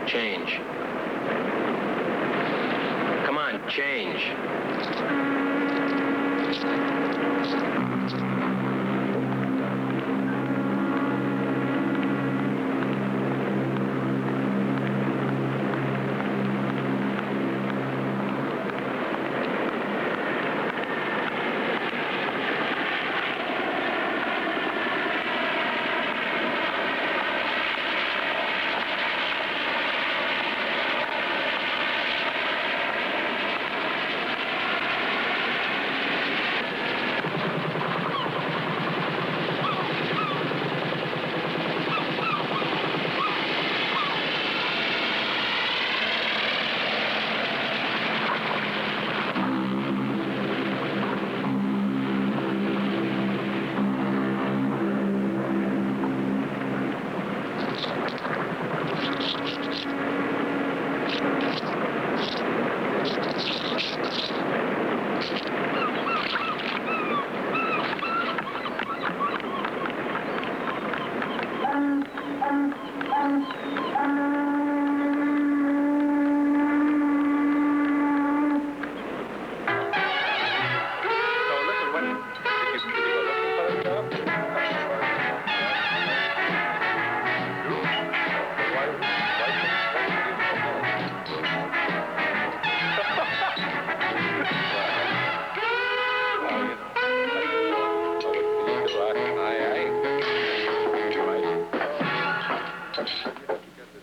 Change. Come on, change.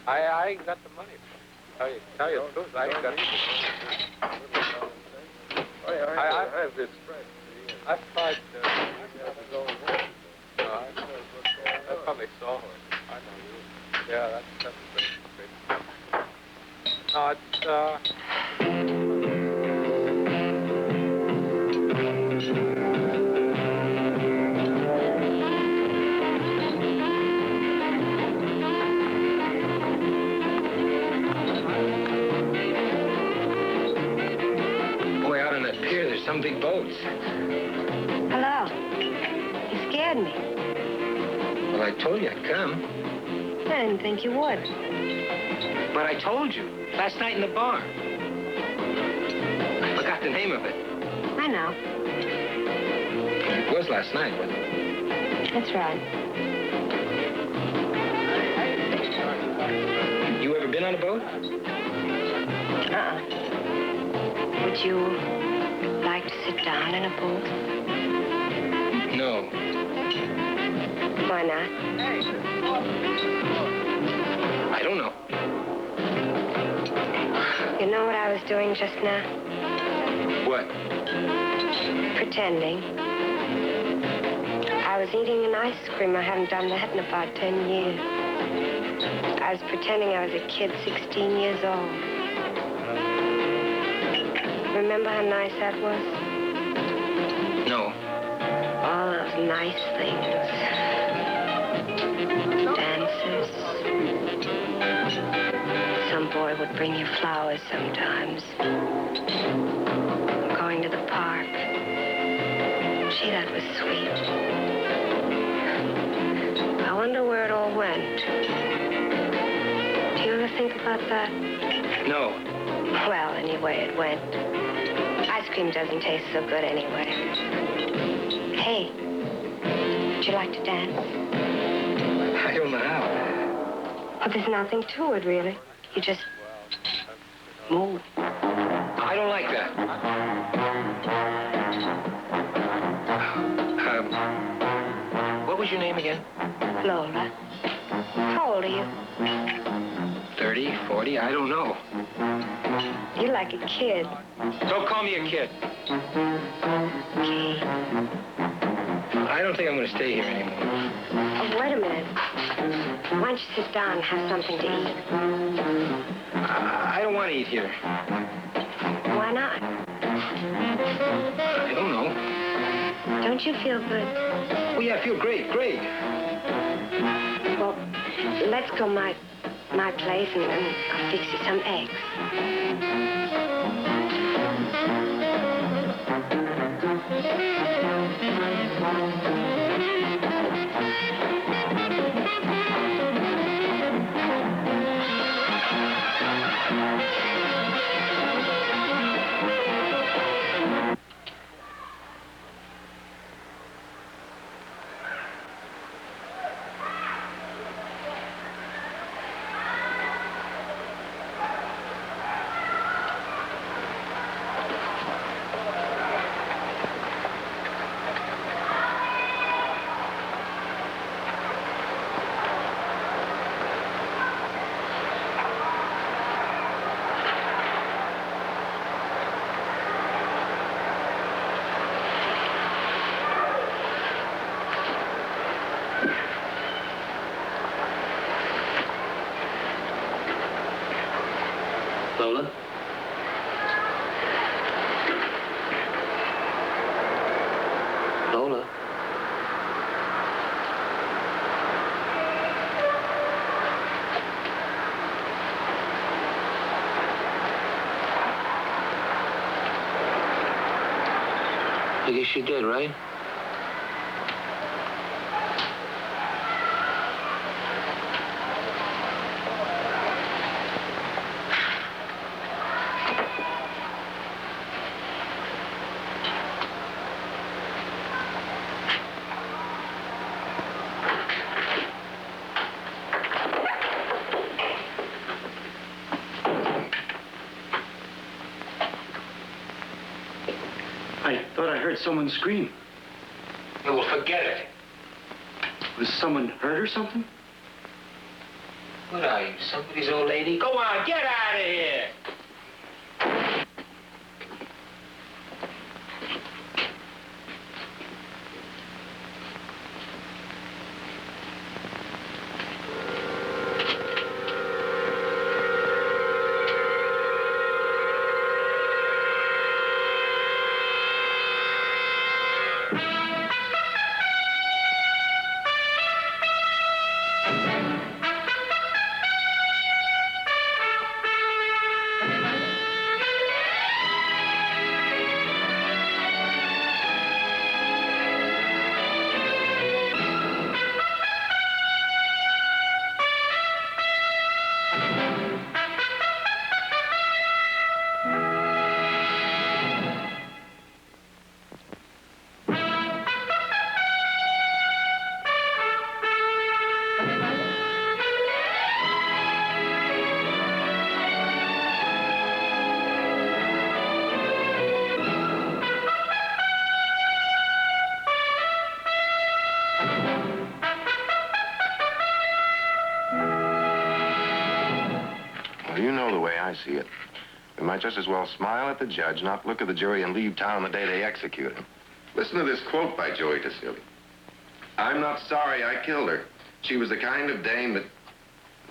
I ain't got the money. Tell you the truth, I ain't got it. I have this spread. I've tried I probably saw her. I know you. Yeah, that's great. No, it's some big boats. Hello. You scared me. Well, I told you I'd come. I didn't think you would. But I told you. Last night in the bar. I forgot the name of it. I know. It was last night, wasn't it? That's right. You ever been on a boat? Would you like to sit down in a boat? No. Why not? I don't know. You know what I was doing just now? What? Pretending. I was eating an ice cream. I haven't done that in about 10 years. I was pretending I was a kid 16 years old. Remember how nice that was? No. All those nice things. Dances. Some boy would bring you flowers sometimes. Going to the park. Gee, that was sweet. I wonder where it all went. Do you ever think about that? No. Well, anyway, it went. Ice cream doesn't taste so good anyway. Hey, would you like to dance? I don't know how. Well, there's nothing to it, really. You just move. I don't like that. What was your name again? Lola. How old are you? 30, 40, I don't know. You're like a kid. Don't call me a kid. Okay. I don't think I'm going to stay here anymore. Oh, wait a minute. Why don't you sit down and have something to eat? I don't want to eat here. Why not? I don't know. Don't you feel good? Oh, yeah, I feel great, great. Well, let's go my place and I'll fix you some eggs. Lola? Lola? I guess she did, right? I thought I heard someone scream. Oh, well, forget it. Was someone hurt or something? What are you, somebody's old lady? Go on, get out of here! You know the way I see it. We might just as well smile at the judge, not look at the jury, and leave town the day they execute him. Listen to this quote by Joey to Silvia. I'm not sorry I killed her. She was the kind of dame that...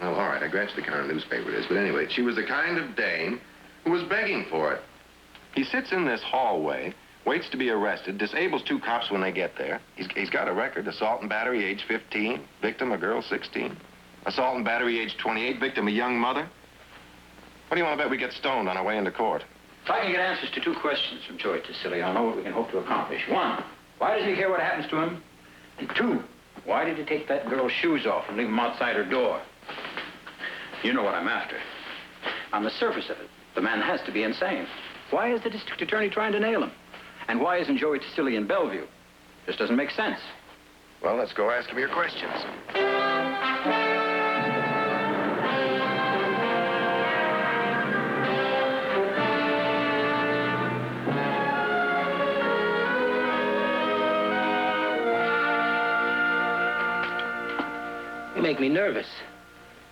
Well, all right, I grant you the kind of newspaper it is, but anyway, she was the kind of dame who was begging for it. He sits in this hallway, waits to be arrested, disables 2 cops when they get there. He's got a record: assault and battery, age 15, victim a girl, 16. Assault and battery, age 28, victim a young mother. What do you want to bet we get stoned on our way into court? If I can get answers to 2 questions from Joey Tassili, I'll know what we can hope to accomplish. 1, why does he care what happens to him? And 2, why did he take that girl's shoes off and leave them outside her door? You know what I'm after. On the surface of it, the man has to be insane. Why is the district attorney trying to nail him? And why isn't Joey Tassili in Bellevue? This doesn't make sense. Well, let's go ask him your questions. You make me nervous.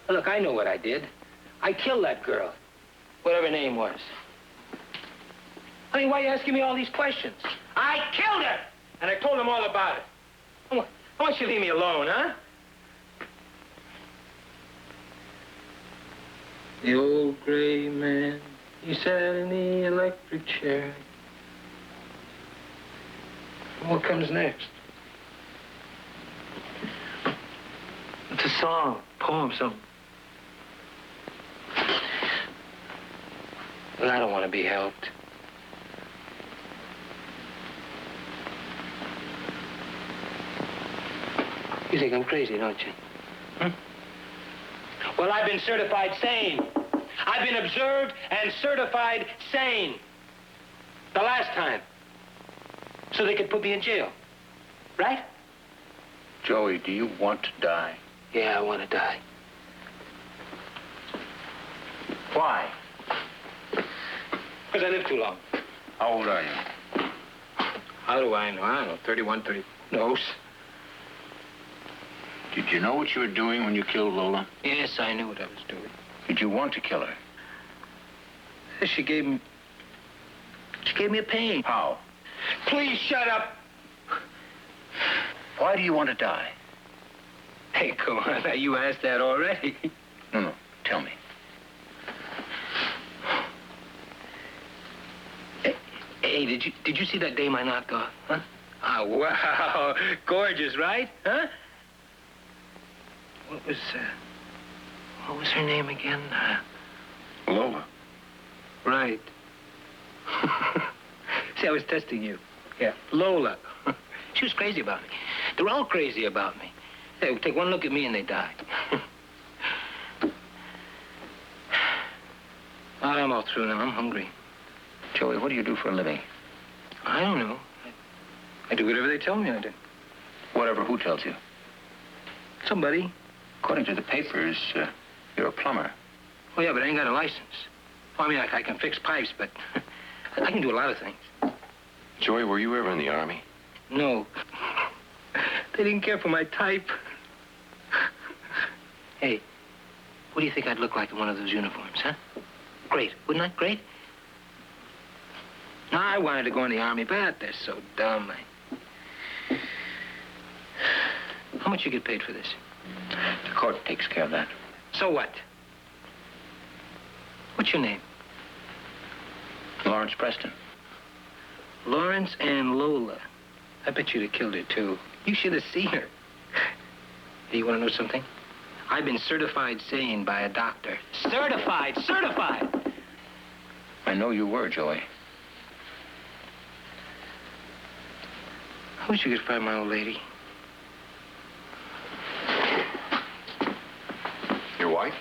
Look, I know what I did. I killed that girl, whatever her name was. I mean, why are you asking me all these questions? I killed her! And I told them all about it. I want you to leave me alone, huh? The old gray man, he sat in the electric chair. What comes next? It's a song, poem, something. Well, I don't want to be helped. You think I'm crazy, don't you? Well, I've been certified sane. I've been observed and certified sane. The last time. So they could put me in jail. Right? Joey, do you want to die? Yeah, I want to die. Why? Because I lived too long. How old are you? How do I know? I don't know, 31, 30... No. Did you know what you were doing when you killed Lola? Yes, I knew what I was doing. Did you want to kill her? She gave me a pain. How? Please shut up. Why do you want to die? Hey, come on. You asked that already. No, tell me. Hey, did you see that dame I knocked off? Huh? Oh, wow. Gorgeous, right? Huh? What was her name again? Lola. Right. See, I was testing you. Yeah, Lola. She was crazy about me. They're all crazy about me. They would take one look at me and they die. All right, I'm all through now. I'm hungry. Joey, what do you do for a living? I don't know. I do whatever they tell me I do. Whatever, who tells you? Somebody. According to the papers, you're a plumber. Oh, yeah, but I ain't got a license. Oh, I mean, I can fix pipes, but I can do a lot of things. Joey, were you ever in the Army? No. They didn't care for my type. Hey, what do you think I'd look like in one of those uniforms, huh? Great, wouldn't I? Great? No, I wanted to go in the Army, but they're so dumb. How much you get paid for this? The court takes care of that. So what? What's your name? Lawrence Preston. Lawrence and Lola. I bet you'd have killed her, too. You should have seen her. Hey, you want to know something? I've been certified sane by a doctor. Certified! Certified! I know you were, Joey. I wish you could find my old lady. Your wife?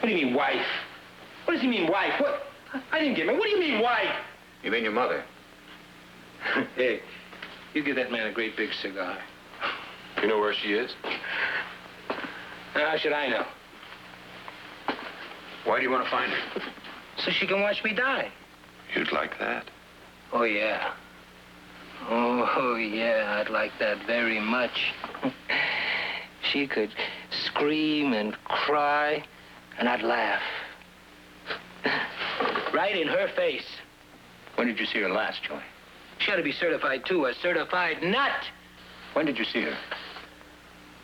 What do you mean, wife? What does he mean, wife? What? I didn't get it. What do you mean, wife? You mean your mother? Hey, you give that man a great big cigar. You know where she is? How should I know? Why do you want to find her? So she can watch me die. You'd like that? Oh, yeah. Oh, yeah, I'd like that very much. She could scream and cry, and I'd laugh. Right in her face. When did you see her last, Joey? She ought to be certified, too, a certified nut. When did you see her?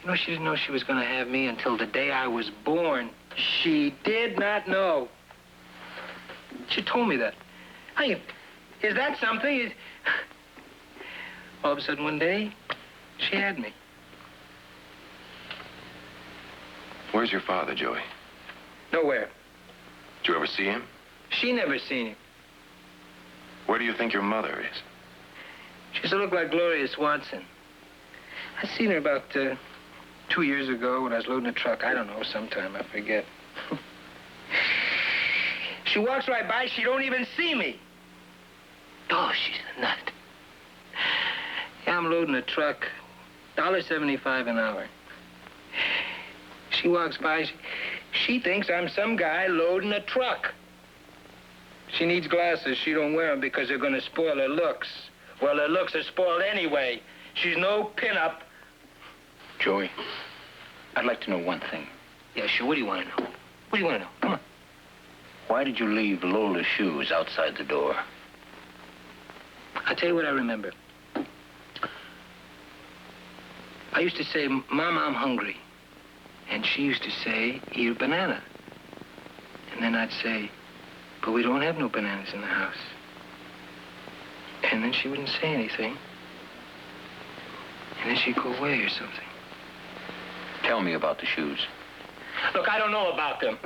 You know, she didn't know she was going to have me until the day I was born. She did not know. She told me that. Is that something? All of a sudden, one day, she had me. Where's your father, Joey? Nowhere. Did you ever see him? She never seen him. Where do you think your mother is? She used to look like Gloria Swanson. I seen her about 2 years ago when I was loading a truck. I don't know, sometime, I forget. She walks right by, she don't even see me. Oh, she's a nut. Yeah, I'm loading a truck, $1.75 an hour. She walks by, she thinks I'm some guy loading a truck. She needs glasses. She don't wear them because they're going to spoil her looks. Well, her looks are spoiled anyway. She's no pinup. Joey, I'd like to know one thing. Yeah, sure. What do you want to know? What do you want to know? Come on. Why did you leave Lola's shoes outside the door? I'll tell you what I remember. I used to say, Mama, I'm hungry. And she used to say, eat a banana. And then I'd say, but we don't have no bananas in the house. And then she wouldn't say anything. And then she'd go away or something. Tell me about the shoes. Look, I don't know about them.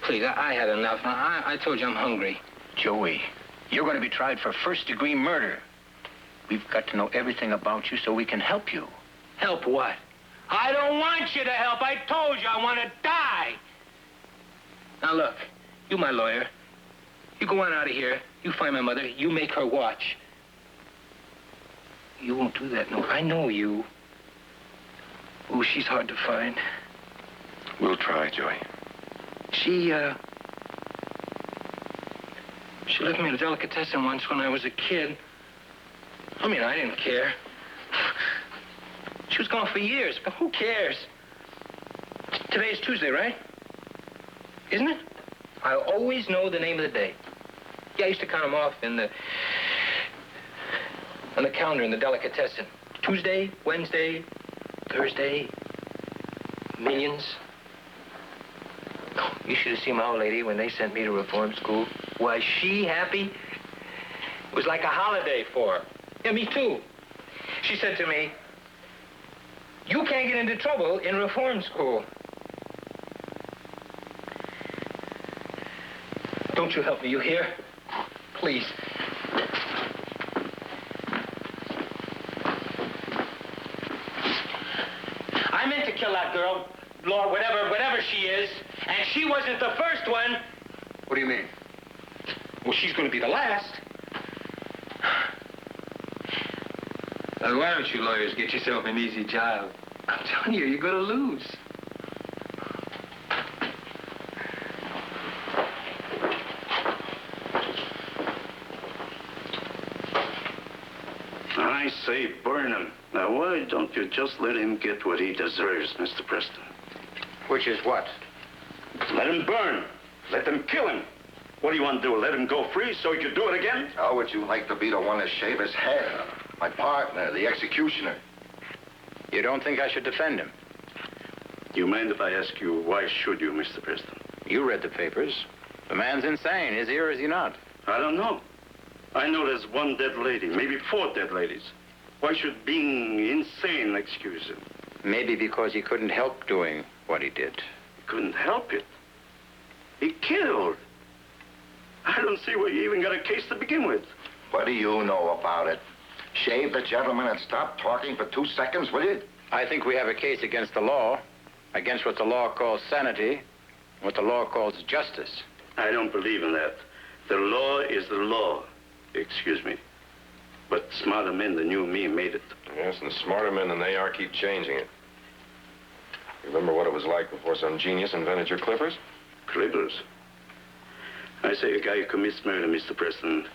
Please, I had enough. I told you I'm hungry. Joey, you're going to be tried for first-degree murder. We've got to know everything about you so we can help you. Help what? I don't want you to help. I told you I want to die. Now, look, you my lawyer. You go on out of here. You find my mother. You make her watch. You won't do that, no. I know you. Oh, she's hard to find. We'll try, Joey. She left me at a delicatessen once when I was a kid. I mean, I didn't care. She was gone for years, but who cares? Today's Tuesday, right? Isn't it? I always know the name of the day. Yeah, I used to count them off on the counter in the delicatessen. Tuesday, Wednesday, Thursday, millions. Oh, You should have seen my old lady when they sent me to reform school. Was she happy? It was like a holiday for her. Yeah, me too. She said to me, "You can't get into trouble in reform school." Don't you help me, you hear? Please. I meant to kill that girl, Lord, whatever she is, and she wasn't the first one. What do you mean? Well, she's going to be the last. Now, why don't you lawyers get yourself an easy job? I'm telling you, you're going to lose. I say burn him. Now, why don't you just let him get what he deserves, Mr. Preston? Which is what? Let him burn. Let them kill him. What do you want to do, let him go free so he could do it again? How would you like to be the one to shave his head? My partner, the executioner. You don't think I should defend him? You mind if I ask you, why should you, Mr. Preston? You read the papers. The man's insane. Is he or is he not? I don't know. I know there's one dead lady, maybe 4 dead ladies. Why should being insane excuse him? Maybe because he couldn't help doing what he did. He couldn't help it. He killed. I don't see why you even got a case to begin with. What do you know about it? Shave the gentleman and stop talking for 2 seconds, will you? I think we have a case against the law, against what the law calls sanity, what the law calls justice. I don't believe in that. The law is the law. Excuse me. But smarter men than you and me made it. Yes, and smarter men than they are keep changing it. Remember what it was like before some genius invented your clippers? Clippers? I say a guy who commits murder, Mr. Preston,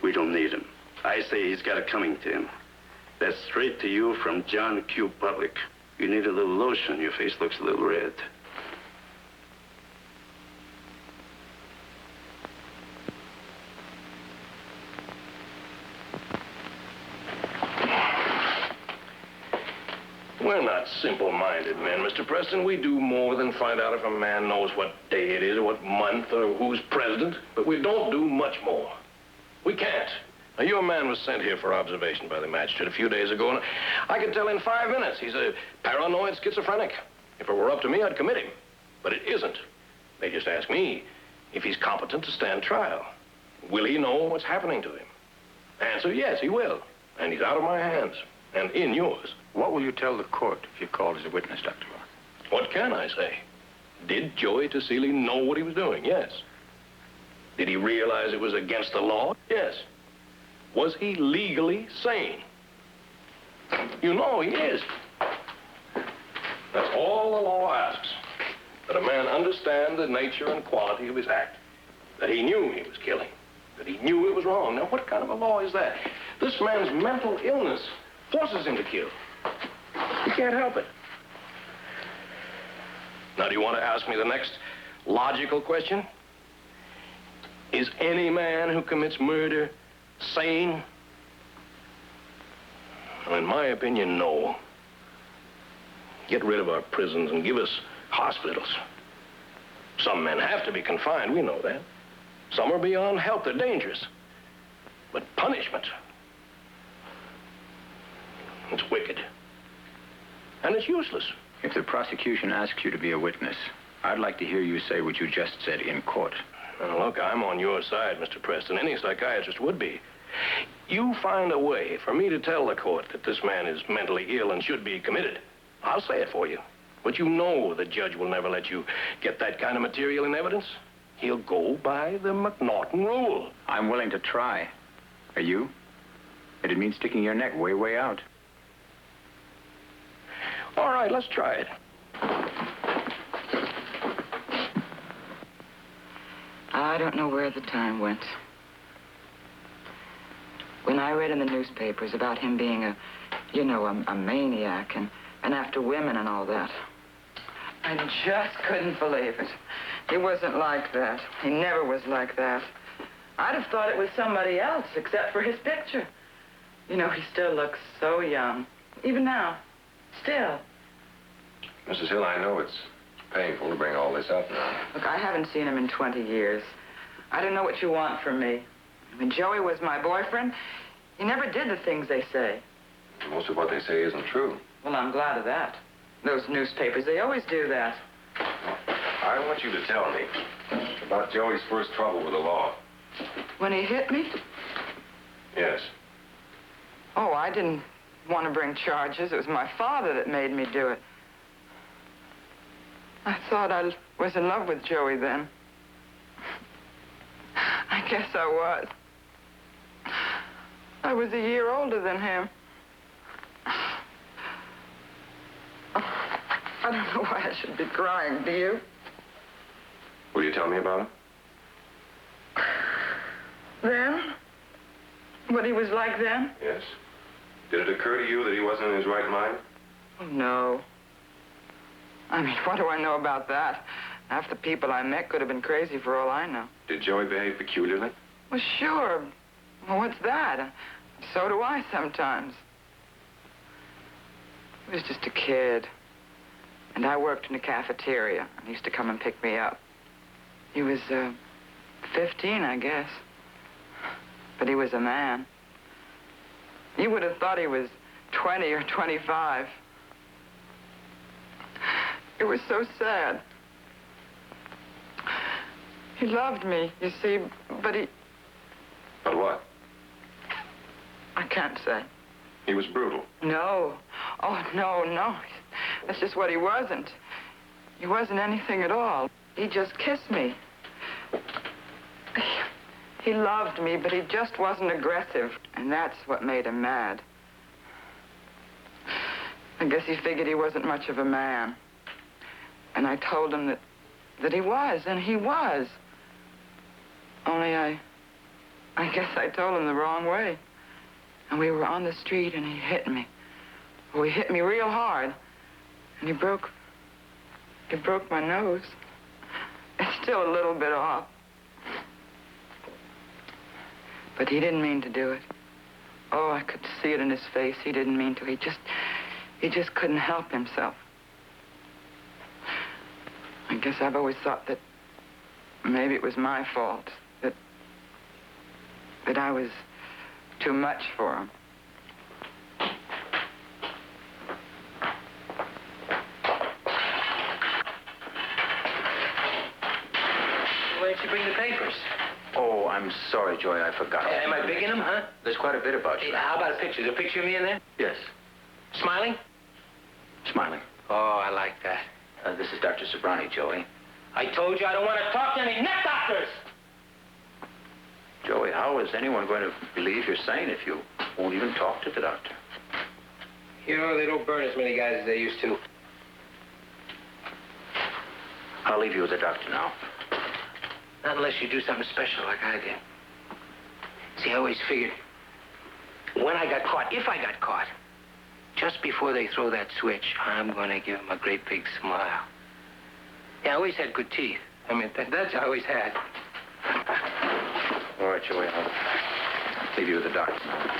we don't need him. I say he's got it coming to him. That's straight to you from John Q. Public. You need a little lotion. Your face looks a little red. We're not simple-minded men, Mr. Preston. We do more than find out if a man knows what day it is or what month or who's president. But we don't do much more. We can't. Now, your man was sent here for observation by the magistrate a few days ago, and I could tell in 5 minutes he's a paranoid schizophrenic. If it were up to me, I'd commit him. But it isn't. They just ask me if he's competent to stand trial. Will he know what's happening to him? Answer, yes, he will. And he's out of my hands and in yours. What will you tell the court if you're called as a witness, Dr. Roth? What can I say? Did Joey Tassili know what he was doing? Yes. Did he realize it was against the law? Yes. Was he legally sane? You know he is. That's all the law asks. That a man understand the nature and quality of his act. That he knew he was killing. That he knew it was wrong. Now, what kind of a law is that? This man's mental illness forces him to kill. He can't help it. Now, do you want to ask me the next logical question? Is any man who commits murder sane? Well, in my opinion, no. Get rid of our prisons and give us hospitals. Some men have to be confined, we know that. Some are beyond help, they're dangerous. But punishment, it's wicked. And it's useless. If the prosecution asks you to be a witness, I'd like to hear you say what you just said in court. Now, look, I'm on your side, Mr. Preston. Any psychiatrist would be. You find a way for me to tell the court that this man is mentally ill and should be committed. I'll say it for you. But you know the judge will never let you get that kind of material in evidence. He'll go by the McNaughton rule. I'm willing to try. Are you? It'd mean sticking your neck way, way out. All right, let's try it. I don't know where the time went. When I read in the newspapers about him being a maniac and after women and all that, I just couldn't believe it. He wasn't like that. He never was like that. I'd have thought it was somebody else, except for his picture. You know, he still looks so young. Even now. Still. Mrs. Hill, I know it's painful to bring all this up now. Look, I haven't seen him in 20 years. I don't know what you want from me. When Joey was my boyfriend, he never did the things they say. Most of what they say isn't true. Well, I'm glad of that. Those newspapers, they always do that. I want you to tell me about Joey's first trouble with the law. When he hit me? Yes. Oh, I didn't want to bring charges. It was my father that made me do it. I thought I was in love with Joey then. I guess I was. I was a year older than him. I don't know why I should be crying, do you? Will you tell me about it? Then? What he was like then? Yes. Did it occur to you that he wasn't in his right mind? Oh, no. I mean, what do I know about that? Half the people I met could have been crazy for all I know. Did Joey behave peculiarly? Well, sure. Well, what's that? So do I sometimes. He was just a kid. And I worked in a cafeteria, and he used to come and pick me up. He was, 15, I guess. But he was a man. You would have thought he was 20 or 25. It was so sad. He loved me, you see, but he... But what? I can't say. He was brutal. No. Oh, no. That's just what he wasn't. He wasn't anything at all. He just kissed me. He loved me, but he just wasn't aggressive. And that's what made him mad. I guess he figured he wasn't much of a man. And I told him that he was, and he was. Only I guess I told him the wrong way. And we were on the street, and he hit me. Well, he hit me real hard. And he broke my nose. It's still a little bit off. But he didn't mean to do it. Oh, I could see it in his face. He didn't mean to. He just couldn't help himself. I guess I've always thought that maybe it was my fault. That I was too much for him. Why didn't you bring the papers? Oh, I'm sorry, Joey. I forgot. Am I big in them, huh? There's quite a bit about you. Hey, how about a picture? Is there a picture of me in there? Yes. Smiling? Smiling. Oh, I like that. This is Dr. Sobrani, Joey. I told you I don't want to talk to any nut doctors! Joey, how is anyone going to believe you're sane if you won't even talk to the doctor? You know, they don't burn as many guys as they used to. I'll leave you with the doctor now. Not unless you do something special like I did. See, I always figured when I got caught, if I got caught, just before they throw that switch, I'm going to give them a great big smile. Yeah, I always had good teeth. I mean, that's I always had. All right, Joey, I'll leave you with the doctor now.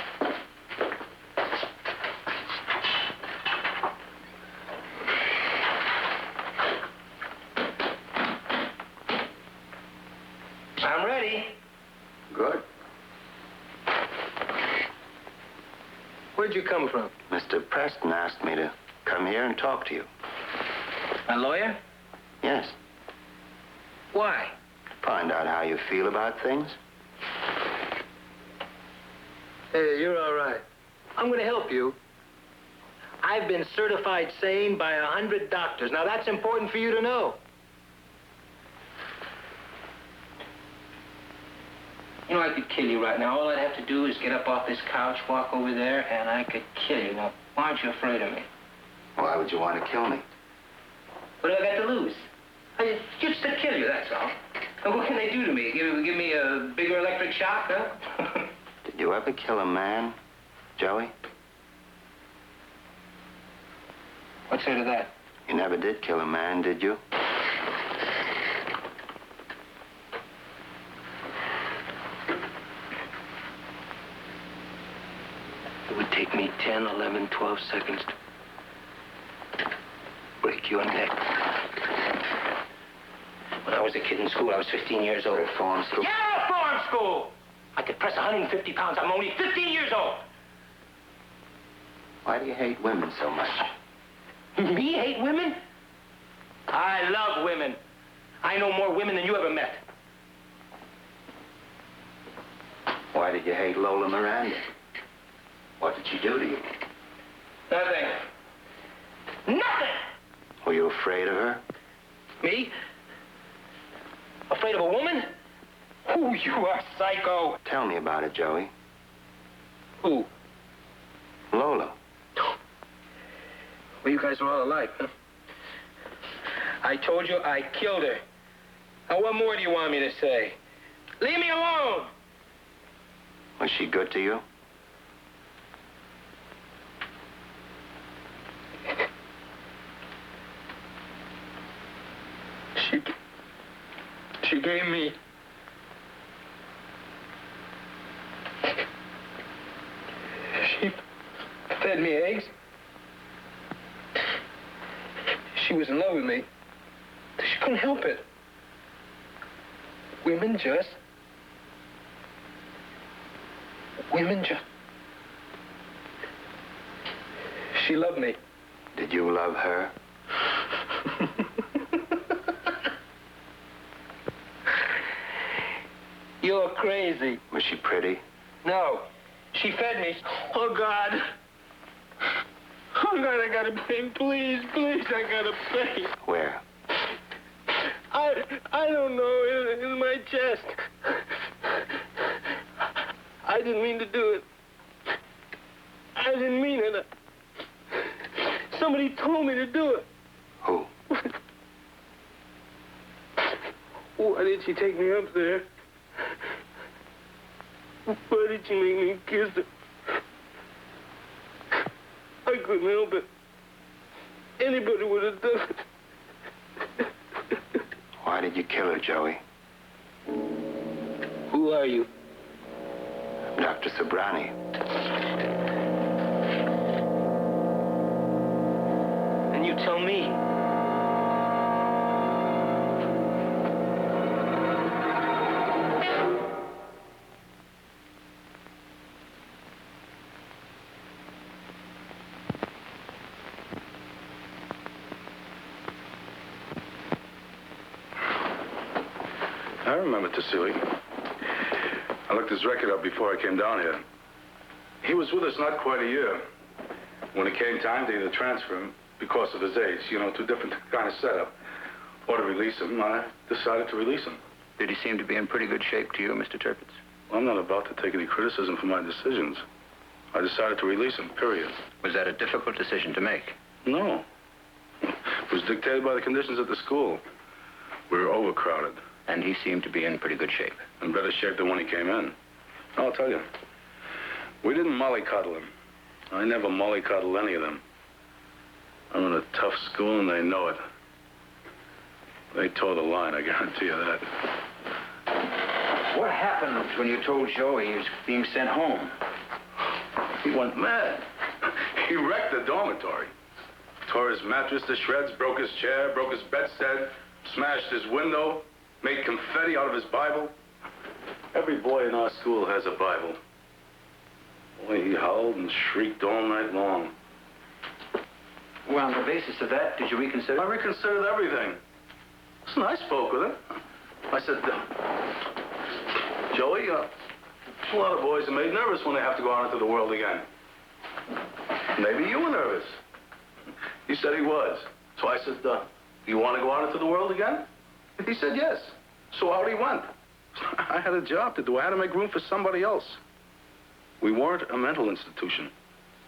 I'm ready. Good. Where'd you come from? Mr. Preston asked me to come here and talk to you. A lawyer? Yes. Why? Find out how you feel about things. Hey, you're all right. I'm going to help you. I've been certified sane by 100 doctors. Now, that's important for you to know. You know, I could kill you right now. All I'd have to do is get up off this couch, walk over there, and I could kill you. Now, why aren't you afraid of me? Why would you want to kill me? What do I got to lose? Just to kill you, that's all. And what can they do to me? Give me a bigger electric shock, huh? Did you ever kill a man, Joey? What's there to that? You never did kill a man, did you? It would take me 10, 11, 12 seconds to break your neck. was a kid in school. I was 15 years old. Reform school? Yeah, farm school! I could press 150 pounds. I'm only 15 years old. Why do you hate women so much? Me hate women? I love women. I know more women than you ever met. Why did you hate Lola Miranda? What did she do to you? Nothing. Nothing! Were you afraid of her? Me? Afraid of a woman? Oh, you are psycho. Tell me about it, Joey. Who? Lola. Well, you guys are all alike, huh? I told you I killed her. Now, what more do you want me to say? Leave me alone! Was she good to you? She gave me... She fed me eggs. She was in love with me. She couldn't help it. Women just... She loved me. Did you love her? You're crazy. Was she pretty? No. She fed me. Oh, God. Oh, God, I gotta pay. Please, I gotta pay. Where? I don't know. In my chest. I didn't mean to do it. I didn't mean it. Somebody told me to do it. Who? Why did she take me up there? Why did she make me kiss her? I couldn't help it. Anybody would have done it. Why did you kill her, Joey? Who are you? Dr. Sobrani. And you tell me. I remember Tassili. I looked his record up before I came down here. He was with us not quite a year. When it came time to either transfer him because of his age, two different kind of setup, or to release him, I decided to release him. Did he seem to be in pretty good shape to you, Mr. Tirpitz? Well, I'm not about to take any criticism for my decisions. I decided to release him, period. Was that a difficult decision to make? No. It was dictated by the conditions at the school. We were overcrowded. And he seemed to be in pretty good shape. In better shape than when he came in. I'll tell you. We didn't mollycoddle him. I never mollycoddled any of them. I'm in a tough school and they know it. They tore the line, I guarantee you that. What happened when you told Joey he was being sent home? He went mad. He wrecked the dormitory. Tore his mattress to shreds, broke his chair, broke his bedstead, smashed his window, made confetti out of his Bible. Every boy in our school has a Bible. Boy, he howled and shrieked all night long. Well, on the basis of that, did you reconsider? I reconsidered everything. Listen, I spoke with him. I said, Joey, a lot of boys are made nervous when they have to go out into the world again. Maybe you were nervous. He said he was. So I said, do you want to go out into the world again? He said yes. So out he went. I had a job to do. I had to make room for somebody else. We weren't a mental institution.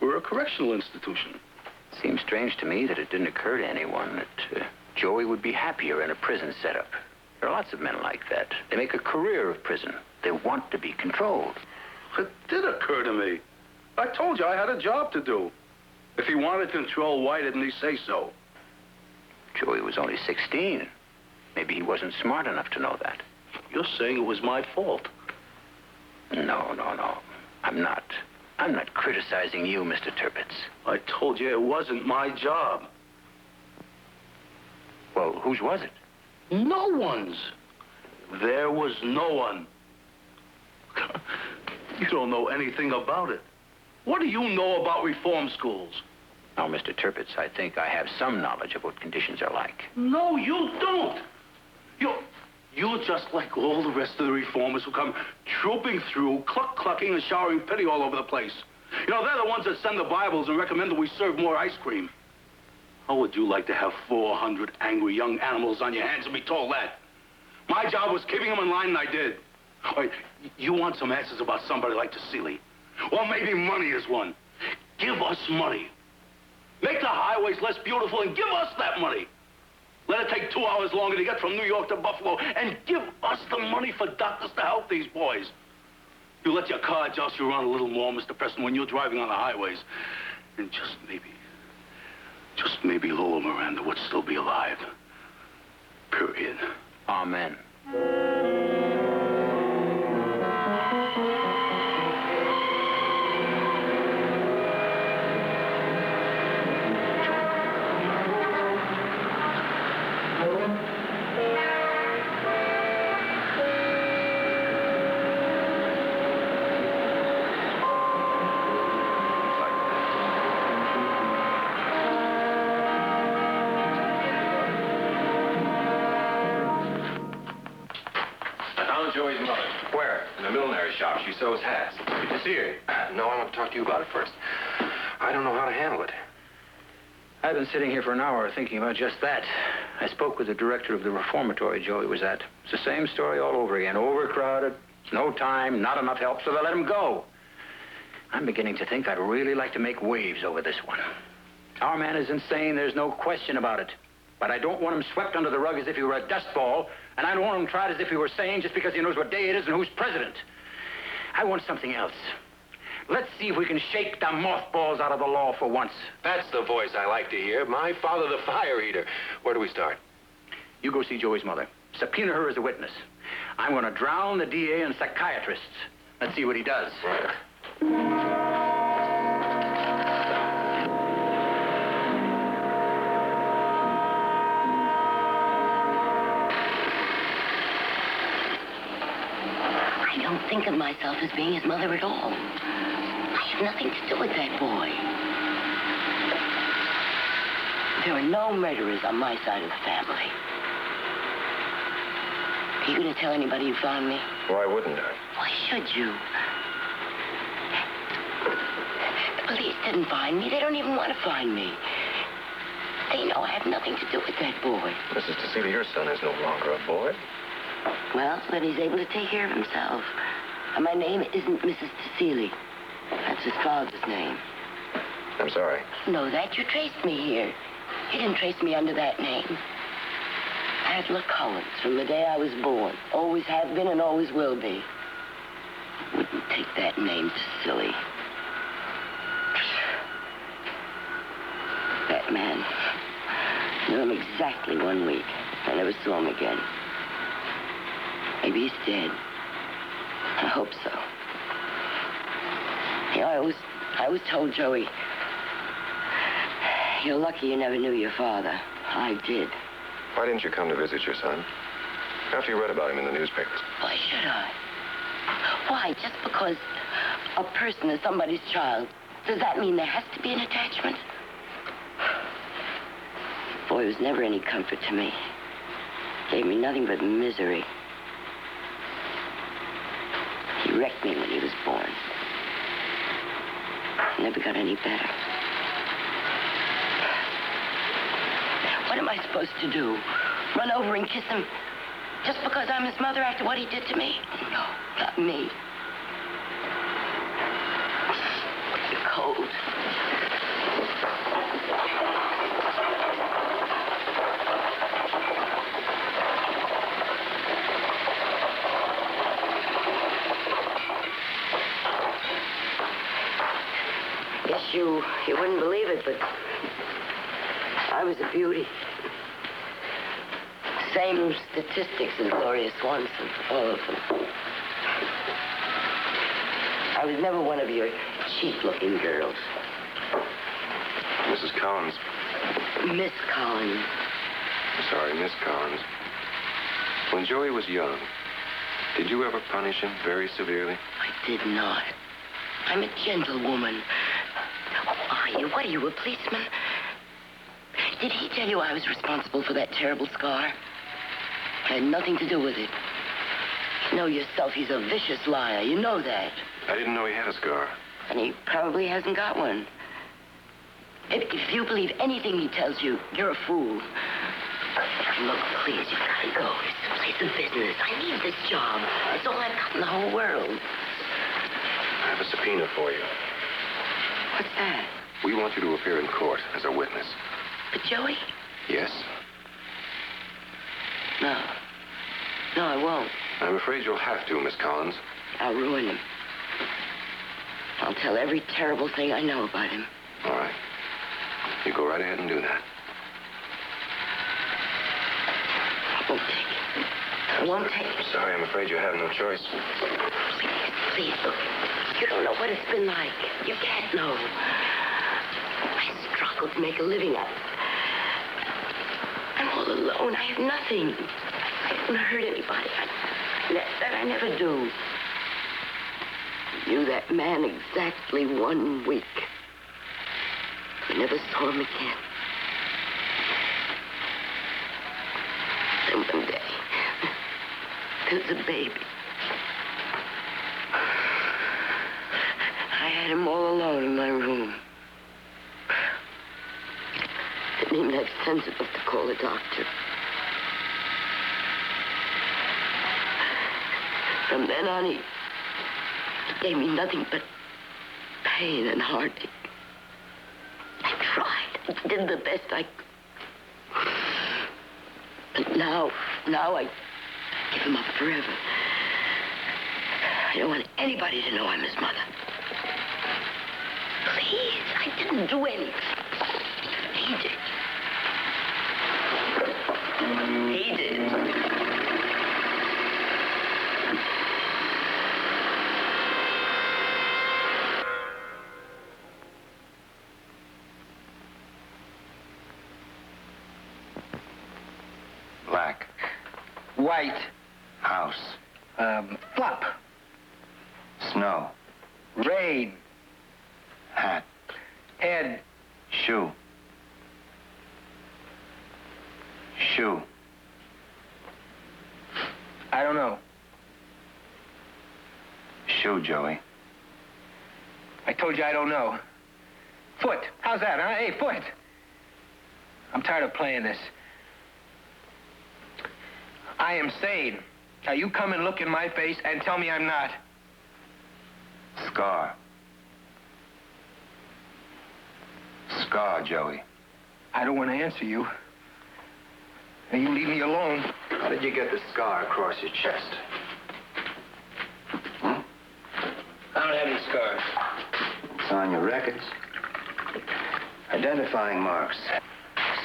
We were a correctional institution. Seems strange to me that it didn't occur to anyone that Joey would be happier in a prison setup. There are lots of men like that. They make a career of prison. They want to be controlled. It did occur to me. I told you I had a job to do. If he wanted control, why didn't he say so? Joey was only 16. Maybe he wasn't smart enough to know that. You're saying it was my fault. No. I'm not. I'm not criticizing you, Mr. Tirpitz. I told you it wasn't my job. Well, whose was it? No one's. There was no one. You don't know anything about it. What do you know about reform schools? Now, Mr. Tirpitz, I think I have some knowledge of what conditions are like. No, you don't. You're just like all the rest of the reformers who come trooping through, clucking and showering pity all over the place. You know, they're the ones that send the Bibles and recommend that we serve more ice cream. How would you like to have 400 angry young animals on your hands and be told that? My job was keeping them in line, and I did. All right, you want some answers about somebody like Tassili? Well, maybe money is one. Give us money. Make the highways less beautiful and give us that money. Let it take 2 hours longer to get from New York to Buffalo, and give us the money for doctors to help these boys. You let your car joust you around a little more, Mr. Preston, when you're driving on the highways. And just maybe Lola Miranda would still be alive. Period. Amen. Joey's mother. Where? In the millinery shop. She sews hats. Did you see her? No, I want to talk to you about it first. I don't know how to handle it. I've been sitting here for an hour thinking about just that. I spoke with the director of the reformatory Joey was at. It's the same story all over again. Overcrowded, no time, not enough help, so they let him go. I'm beginning to think I'd really like to make waves over this one. Our man is insane, there's no question about it. But I don't want him swept under the rug as if he were a dust ball, and I don't want him tried as if he were sane just because he knows what day it is and who's president. I want something else. Let's see if we can shake the mothballs out of the law for once. That's the voice I like to hear. My father, the fire eater. Where do we start? You go see Joey's mother. Subpoena her as a witness. I'm going to drown the DA and psychiatrists. Let's see what he does. Right. I don't think of myself as being his mother at all. I have nothing to do with that boy. There are no murderers on my side of the family. Are you going to tell anybody you found me? Why wouldn't I? Why should you? The police didn't find me. They don't even want to find me. They know I have nothing to do with that boy. Mrs. Tassili, your son is no longer a boy. Well, then he's able to take care of himself. And my name isn't Mrs. Tassili. That's his father's name. I'm sorry. No, that you traced me here. You didn't trace me under that name. Adler Collins, from the day I was born. Always have been and always will be. Wouldn't take that name, Tassili. That man. Knew him exactly 1 week. I never saw him again. Maybe he's dead. I hope so. You know, I always told Joey, you're lucky you never knew your father. I did. Why didn't you come to visit your son? After you read about him in the newspapers. Why should I? Why? Just because a person is somebody's child, does that mean there has to be an attachment? Boy was never any comfort to me. Gave me nothing but misery. He wrecked me when he was born. Never got any better. What am I supposed to do? Run over and kiss him just because I'm his mother after what he did to me? No, not me. You're cold. You wouldn't believe it, but I was a beauty. Same statistics as Gloria Swanson, all of them. I was never one of your cheap-looking girls. Mrs. Collins. Miss Collins. Sorry, Miss Collins. When Joey was young, did you ever punish him very severely? I did not. I'm a gentlewoman. Are you? What are you, a policeman? Did he tell you I was responsible for that terrible scar? I had nothing to do with it. You know yourself, he's a vicious liar. You know that. I didn't know he had a scar. And he probably hasn't got one. If you believe anything he tells you, you're a fool. Look, please, you gotta go. It's a place of business. I need this job. It's all I've got in the whole world. I have a subpoena for you. What's that? We want you to appear in court as a witness. But Joey? Yes? No. No, I won't. I'm afraid you'll have to, Miss Collins. I'll ruin him. I'll tell every terrible thing I know about him. All right. You go right ahead and do that. I won't take it. I won't take it. Sorry, I'm afraid you have no choice. Please, look. You don't know what it's been like. You can't know. I struggled to make a living. I'm all alone. I have nothing. I haven't hurt anybody. I never do. I knew that man exactly 1 week. I never saw him again. Then one day, there was a baby. I had him all alone in my room. Didn't even have sense enough to call a doctor. From then on, he gave me nothing but pain and heartache. I tried. I did the best I could. But now I give him up forever. I don't want anybody to know I'm his mother. Please, I didn't do anything. He did. He did. Black. White. House. Flop. Snow. Rain. Hat. Head. Shoe. Shoe. I don't know. Shoe, Joey. I told you I don't know. Foot. How's that, huh? Hey, foot. I'm tired of playing this. I am sane. Now you come and look in my face and tell me I'm not. Scar. Scar, Joey. I don't want to answer you. Now you leave me alone. How did you get the scar across your chest? I don't have any scars. It's on your records. Identifying marks.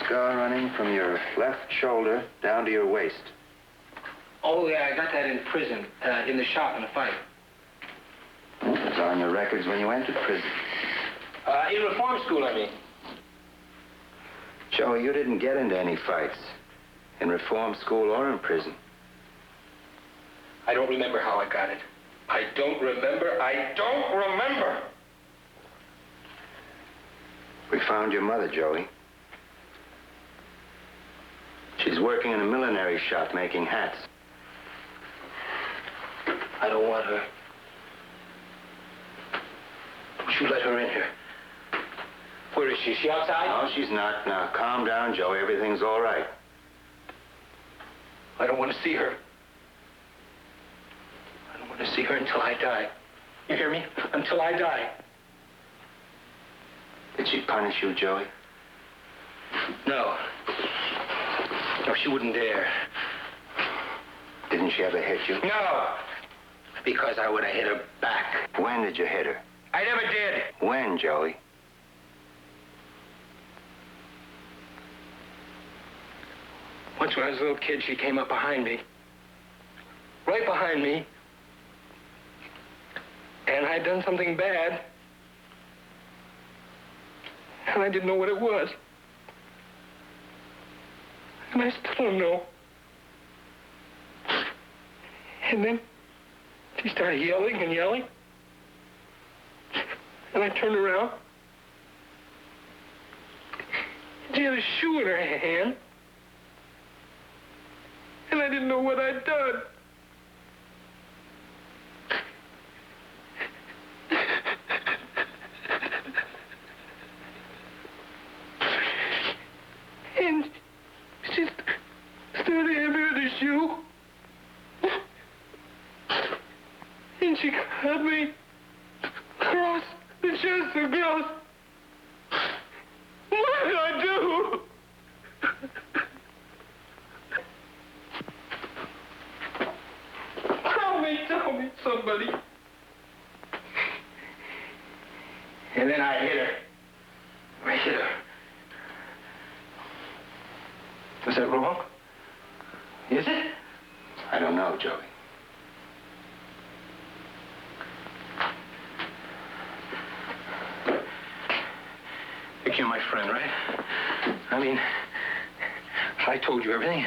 Scar running from your left shoulder down to your waist. Oh, yeah, I got that in prison, in the shop in a fight. It was on your records when you entered prison. In reform school, I mean. Joey, you didn't get into any fights. In reform school or in prison. I don't remember how I got it. I don't remember. We found your mother, Joey. She's working in a millinery shop making hats. I don't want her. Don't you let her in here. Where is she? Is she outside? No, she's not. Now, calm down, Joey. Everything's all right. I don't want to see her. I don't want to see her until I die. You hear me? Until I die. Did she punish you, Joey? No. No, she wouldn't dare. Didn't she ever hit you? No. Because I would have hit her back. When did you hit her? I never did. When, Joey? Once when I was a little kid, she came up behind me. Right behind me. And I'd done something bad. And I didn't know what it was. And I still don't know. And then she started yelling and yelling. And I turned around. She had a shoe in her hand. And I didn't know what I'd done. And she started handing her the shoe. And she cut me across the chest across. What did I do? Tell me, somebody. And then I hit her. I hit her. Was that wrong? Is it? I don't know, Joey. You're my friend, right? I mean, I told you everything.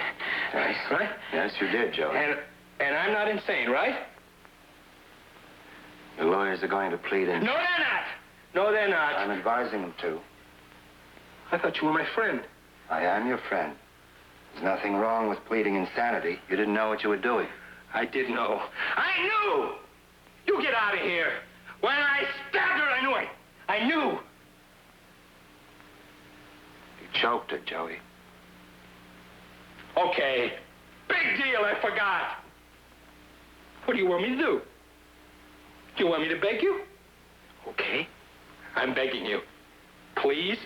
Yes. Right? Yes, you did, Joey. And I'm not insane, right? The lawyers are going to plead in... No, they're not. No, they're not. I'm advising them to. I thought you were my friend. I am your friend. There's nothing wrong with pleading insanity. You didn't know what you were doing. I did know. I knew! You get out of here. When I stabbed her, I knew it. I knew. You choked her, Joey. Okay. Big deal, I forgot. What do you want me to do? Do you want me to beg you? Okay. I'm begging you. Please?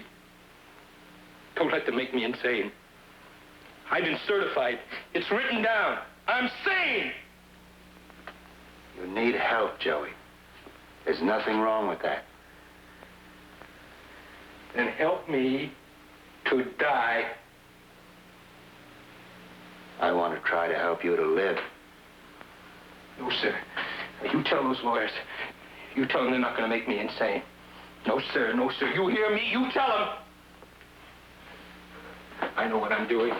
Don't let them make me insane. I've been certified. It's written down. I'm sane! You need help, Joey. There's nothing wrong with that. Then help me to die. I want to try to help you to live. No, sir. You tell those lawyers. You tell them they're not going to make me insane. No, sir. No, sir. You hear me? You tell them. I know what I'm doing.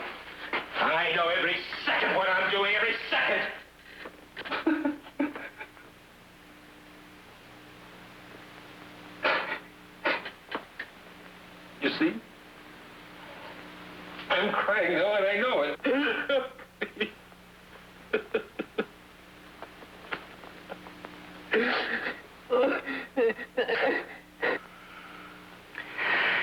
I know every second what I'm doing. Every second. You see? I'm crying now, and I know it.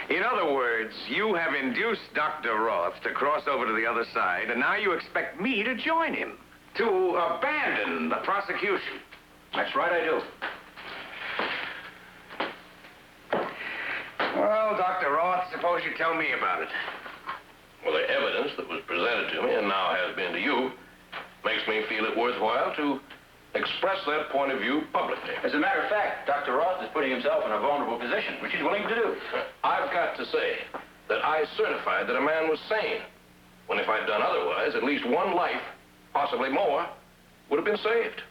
In other words, you have induced Dr. Roth to cross over to the other side, and now you expect me to join him, to abandon the prosecution. That's right, I do. Well, Dr. Roth, suppose you tell me about it. Well, the evidence that was presented to me and now has been to you makes me feel it worthwhile to express that point of view publicly. As a matter of fact, Dr. Roth is putting himself in a vulnerable position, which he's willing to do. I've got to say that I certified that a man was sane, when if I'd done otherwise, at least one life, possibly more, would have been saved.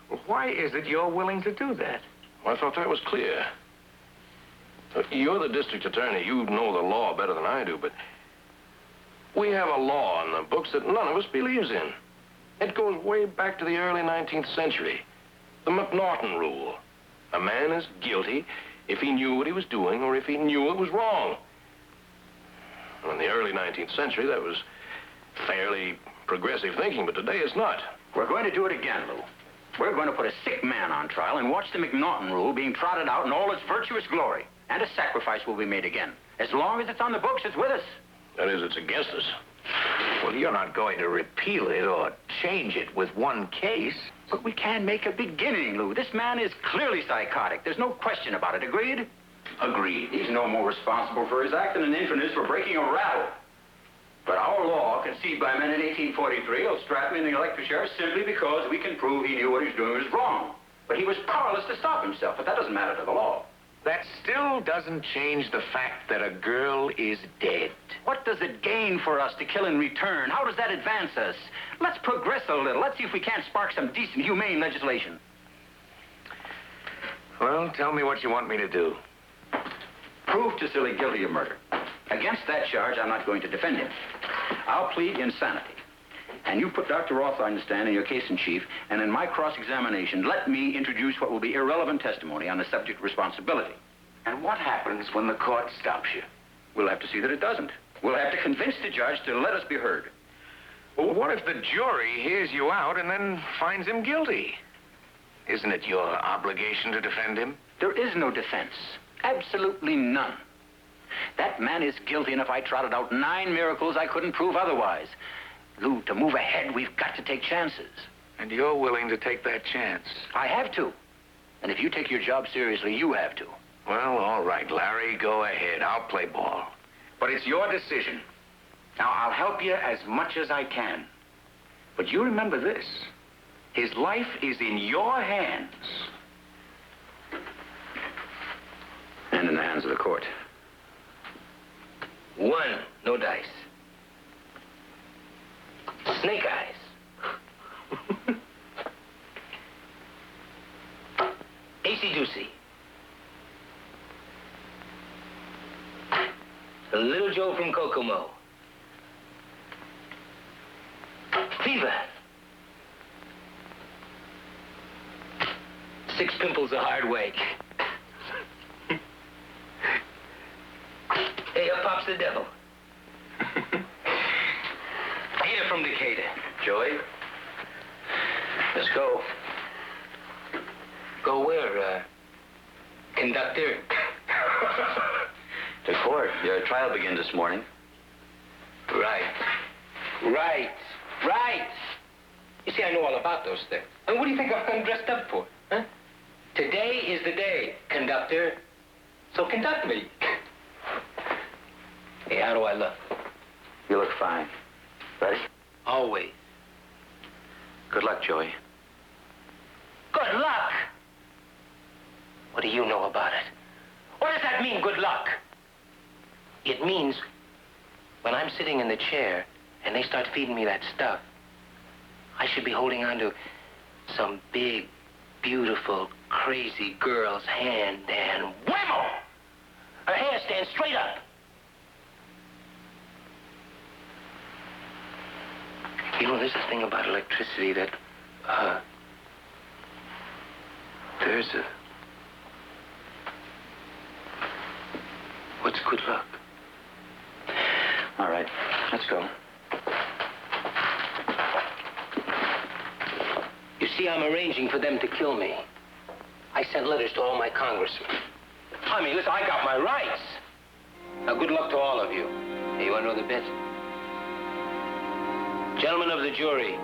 Well, why is it you're willing to do that? Well, I thought that was clear. You're the district attorney. You know the law better than I do, but we have a law in the books that none of us believes in. It goes way back to the early 19th century. The McNaughton rule. A man is guilty if he knew what he was doing or if he knew it was wrong. Well, in the early 19th century, that was fairly progressive thinking, but today it's not. We're going to do it again, Lou. We're going to put a sick man on trial and watch the McNaughton rule being trotted out in all its virtuous glory. And a sacrifice will be made again. As long as it's on the books, it's with us. That is, it's against us. Well, you're not going to repeal it or change it with one case. But we can make a beginning, Lou. This man is clearly psychotic. There's no question about it. Agreed? Agreed. He's no more responsible for his act than an infant is for breaking a rattle. But our law, conceived by men in 1843, will strap him in the electric chair simply because we can prove he knew what he was doing was wrong. But he was powerless to stop himself, but that doesn't matter to the law. That still doesn't change the fact that a girl is dead. What does it gain for us to kill in return? How does that advance us? Let's progress a little. Let's see if we can't spark some decent, humane legislation. Well, tell me what you want me to do. Prove to Silly guilty of murder. Against that charge, I'm not going to defend him. I'll plead insanity. And you put Dr. Roth on the stand in your case in chief, and in my cross-examination, let me introduce what will be irrelevant testimony on the subject of responsibility. And what happens when the court stops you? We'll have to see that it doesn't. We'll have to convince the judge to let us be heard. Well, what if the jury hears you out and then finds him guilty? Isn't it your obligation to defend him? There is no defense. Absolutely none. That man is guilty, and if I trotted out 9 miracles, I couldn't prove otherwise. Lou, to move ahead, we've got to take chances. And you're willing to take that chance? I have to. And if you take your job seriously, you have to. Well, all right, Larry, go ahead. I'll play ball. But it's your decision. Now, I'll help you as much as I can. But you remember this. His life is in your hands. And in the hands of the court. 1, no dice. Snake eyes. Acey-deucey. Little Joe from Kokomo. Fever. 6 pimples a hard way. Hey, up pops the devil. Ada from Decatur. Joey, let's go. Go where, conductor? To court. Your trial begins this morning. Right. You see, I know all about those things. And what do you think I'm dressed up for, huh? Today is the day, conductor. So conduct me. Hey, how do I look? You look fine. Ready? Always. Good luck, Joey. Good luck? What do you know about it? What does that mean, good luck? It means when I'm sitting in the chair and they start feeding me that stuff, I should be holding on to some big, beautiful, crazy girl's hand and whammo! Her hair stands straight up. You know, there's a thing about electricity that, there's a... What's good luck? All right, let's go. You see, I'm arranging for them to kill me. I sent letters to all my congressmen. I mean, listen, I got my rights. Now, good luck to all of you. Hey, you want to know the bit? Gentlemen of the jury,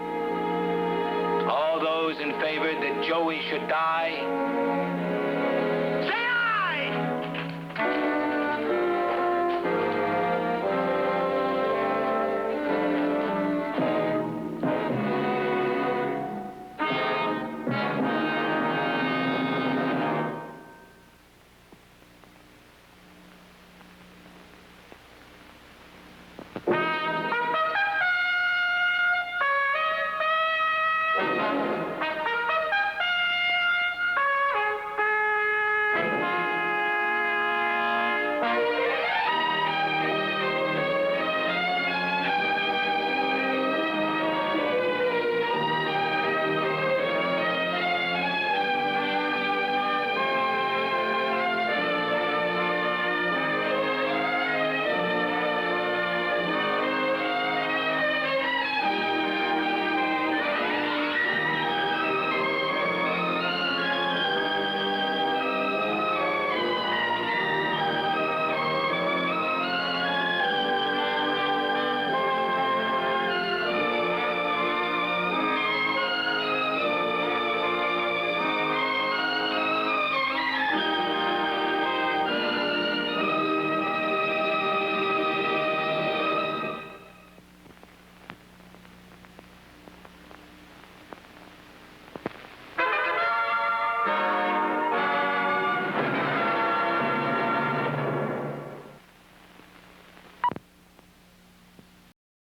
all those in favor that Joey should die, say aye!